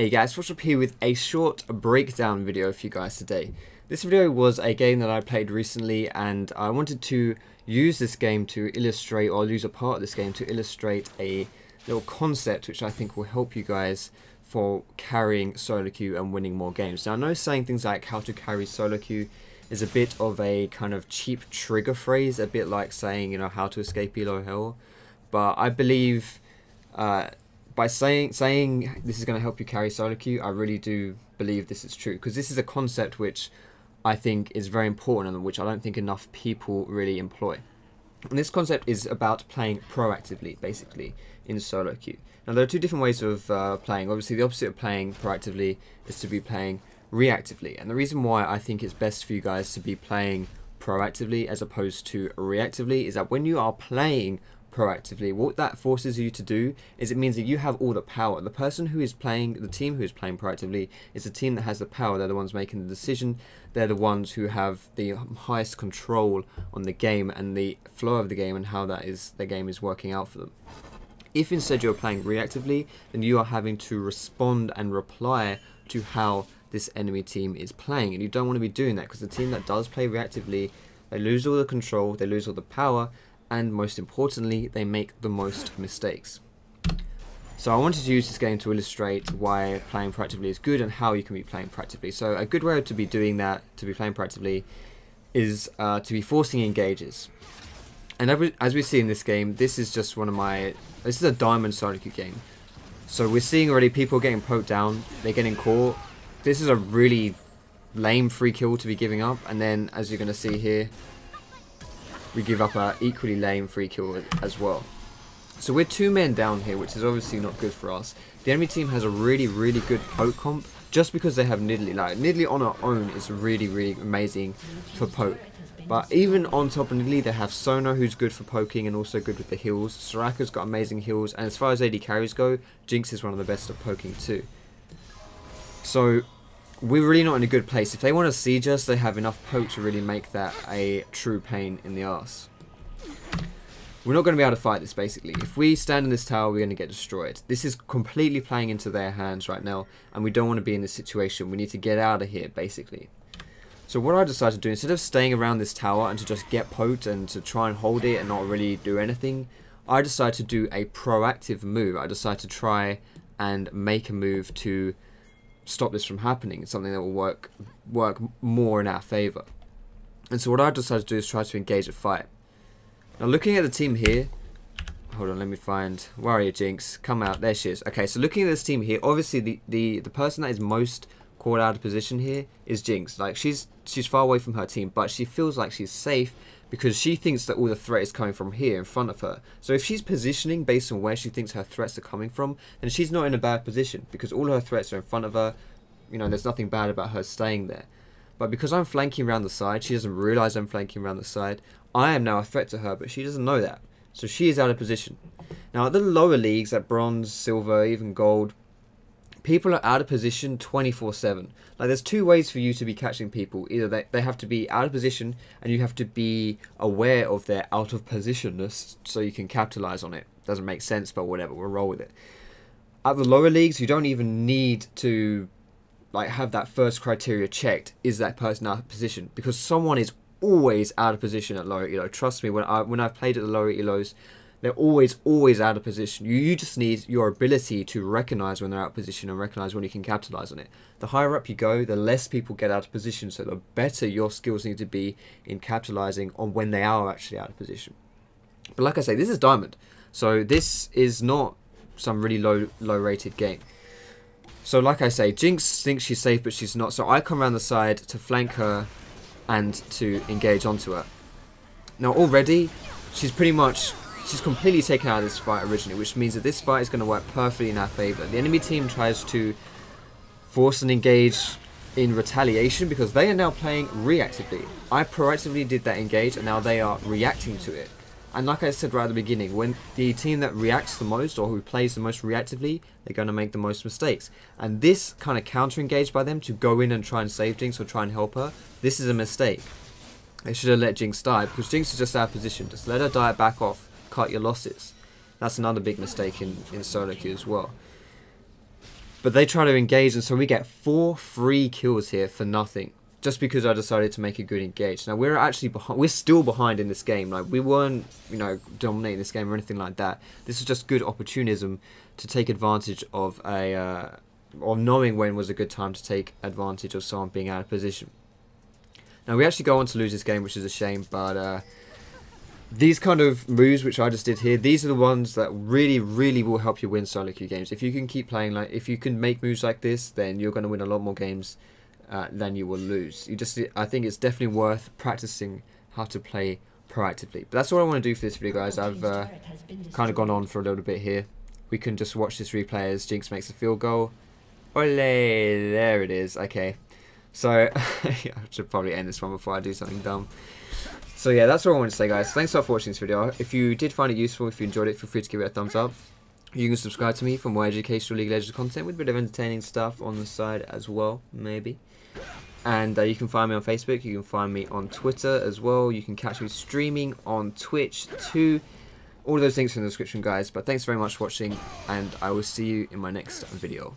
Hey guys, Foxdrop here with a short breakdown video for you guys today. This video was a game that I played recently, and I wanted to use this game to illustrate, or use a part of this game to illustrate a little concept which I think will help you guys for carrying solo queue and winning more games. Now I know saying things like how to carry solo queue is a bit of a kind of cheap trigger phrase, a bit like saying, you know, how to escape elo hell, but I believe by saying this is going to help you carry solo queue, I really do believe this is true, because this is a concept which I think is very important and which I don't think enough people really employ. And this concept is about playing proactively, basically, in solo queue. Now there are two different ways of playing. Obviously the opposite of playing proactively is to be playing reactively, and the reason why I think it's best for you guys to be playing proactively as opposed to reactively is that when you are playing proactively, what that forces you to do is it means that you have all the power. The person who is playing, the team who is playing proactively, is the team that has the power. They're the ones making the decision. They're the ones who have the highest control on the game and the flow of the game and how the game is working out for them. If instead you're playing reactively, then you are having to respond and reply to how this enemy team is playing, and you don't want to be doing that, because the team that does play reactively, they lose all the control, they lose all the power, and most importantly, they make the most mistakes. So I wanted to use this game to illustrate why playing proactively is good and how you can be playing proactively. So a good way to be doing that, to be playing proactively, is to be forcing engages. And as we see in this game, this is just this is a diamond solo queue game. So we're seeing already people getting poked down, they're getting caught. This is a really lame free kill to be giving up, and then as you're going to see here, we give up an equally lame free kill as well. So we're 2 men down here, which is obviously not good for us. The enemy team has a really good poke comp, just because they have Nidalee. Like, Nidalee on her own is really amazing for poke. But even on top of Nidalee, they have Sono, who's good for poking and also good with the heals. Soraka's got amazing heals, and as far as AD carries go, Jinx is one of the best at poking too. So we're really not in a good place. If they want to siege us, they have enough poke to really make that a true pain in the arse. We're not going to be able to fight this, basically. If we stand in this tower, we're going to get destroyed. This is completely playing into their hands right now, and we don't want to be in this situation. We need to get out of here, basically. So what I decided to do, instead of staying around this tower and to just get poked and to try and hold it and not really do anything, I decided to do a proactive move. I decided to try and make a move to stop this from happening. It's something that will work more in our favor. And so what I decided to do is try to engage a fight. Now looking at the team here, hold on, let me find, where are you, Jinx? Come out, there she is. Okay, so looking at this team here, obviously the person that is most caught out of position here is Jinx. Like, she's far away from her team, but she feels like she's safe because she thinks that all the threat is coming from here in front of her. So if she's positioning based on where she thinks her threats are coming from, then she's not in a bad position, because all her threats are in front of her. You know, there's nothing bad about her staying there. But because I'm flanking around the side, she doesn't realize I'm flanking around the side. I am now a threat to her, but she doesn't know that. So she is out of position. Now at the lower leagues, at bronze, silver, even gold, people are out of position 24/7. Like, there's 2 ways for you to be catching people. Either they have to be out of position, and you have to be aware of their out of positionness so you can capitalize on it. Doesn't make sense, but whatever, we'll roll with it. At the lower leagues, you don't even need to have that first criteria checked. Is that person out of position? Because someone is always out of position at lower elo. Trust me, when I've played at the lower elos, they're always out of position. You just need your ability to recognize when they're out of position and recognize when you can capitalize on it. The higher up you go, the less people get out of position, so the better your skills need to be in capitalizing on when they are actually out of position. But like I say, this is diamond, so this is not some really low rated game. So like I say, Jinx thinks she's safe, but she's not. So I come around the side to flank her and to engage onto her. Now already, she's completely taken out of this fight originally, which means that this fight is going to work perfectly in our favor. The enemy team tries to force an engage in retaliation because they are now playing reactively. I proactively did that engage, and now they are reacting to it. And like I said right at the beginning, when the team that reacts the most, or who plays the most reactively, they're going to make the most mistakes. And this kind of counter-engage by them to go in and try and save Jinx or try and help her, this is a mistake. They should have let Jinx die, because Jinx is just out of position. Just let her die, back off, cut your losses. That's another big mistake in solo queue as well. But they try to engage, and so we get 4 free kills here for nothing. Just because I decided to make a good engage. Now we're actually behind. We're still behind in this game. Like we weren't, you know, dominating this game or anything like that. This is just good opportunism to take advantage of or knowing when was a good time to take advantage of someone being out of position. Now we actually go on to lose this game, which is a shame. But these kind of moves which I just did here, these are the ones that really will help you win solo queue games. If you can keep playing, like if you can make moves like this, then you're going to win a lot more games then you will lose. I think it's definitely worth practicing how to play proactively. But that's all I want to do for this video, guys. I've kind of gone on for a little bit here. We can just watch this replay as Jinx makes a field goal. Ole, there it is. Okay, so I should probably end this one before I do something dumb. So yeah, that's all I want to say, guys. Thanks a lot for watching this video. If you did find it useful, if you enjoyed it, feel free to give it a thumbs up. You can subscribe to me for more educational League of Legends content with a bit of entertaining stuff on the side as well, maybe. And you can find me on Facebook, you can find me on Twitter as well, you can catch me streaming on Twitch too. All of those links are in the description, guys. But thanks very much for watching, and I will see you in my next video.